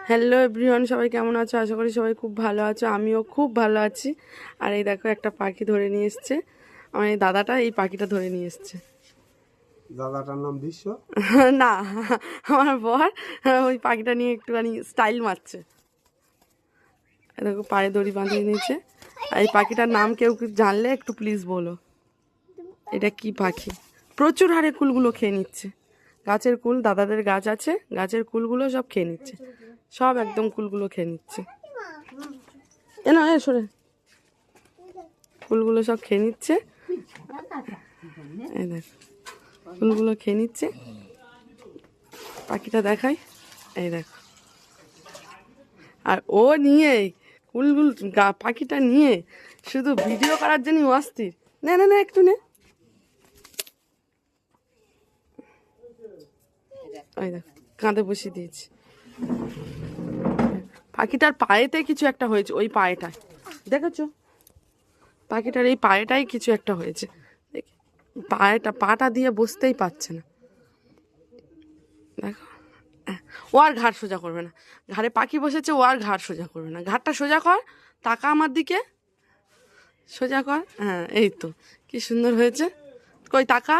Hello everyone, সবাই কেমন আছো? আশা করি সবাই খুব ভালো আছো। আমিও খুব ভালো আছি। আর এই দেখো একটা পাখি ধরে নিয়ে এসছে আমার এই দাদাটা, এই পাখিটা ধরে নিয়ে এসছে। দাদাটার নাম বিশ্ব না, আমার বর ওই পাখিটা নিয়ে একটুখানি স্টাইল মারছে। এই দেখো পায়ে দড়ি বাঁধিয়ে নিয়েছে। আর এই পাখিটার নাম কেউ জানলে একটু প্লিজ বলো, এটা কি পাখি? প্রচুর হারে কুলগুলো খেয়ে নিচ্ছে। গাছের কুল, দাদাদের গাছ আছে, গাছের কুলগুলো সব খেয়ে নিচ্ছে, সব একদম কুলগুলো খেয়ে নিচ্ছে। এ না, সরে, ফুলগুলো সব খেয়ে নিচ্ছে। এই দেখ, ফুলগুলো খেয়ে নিচ্ছে। পাখিটা দেখাই, এই দেখো। আর ও নিয়ে ফুলগুলো, পাখিটা নিয়ে শুধু ভিডিও করার জন্য অস্থির। নে না না, একটু নে। ওই দেখ, কাঁধে বসিয়ে দিয়েছি। পাখিটার পায়েতে কিছু একটা হয়েছে, ওই পায়েটায় দেখেছো? পাখিটার এই পায়েটাই কিছু একটা হয়েছে। পাটা দিয়ে বসতেই পারছে না। দেখো, ও আর ঘাড় সোজা করবে না। ঘাড়ে পাখি বসেছে, ও আর ঘাড় সোজা করবে না। ঘাড়টা সোজা কর, তাকা আমার দিকে, সোজা কর। হ্যাঁ, এই তো, কি সুন্দর হয়েছে। কই তাকা।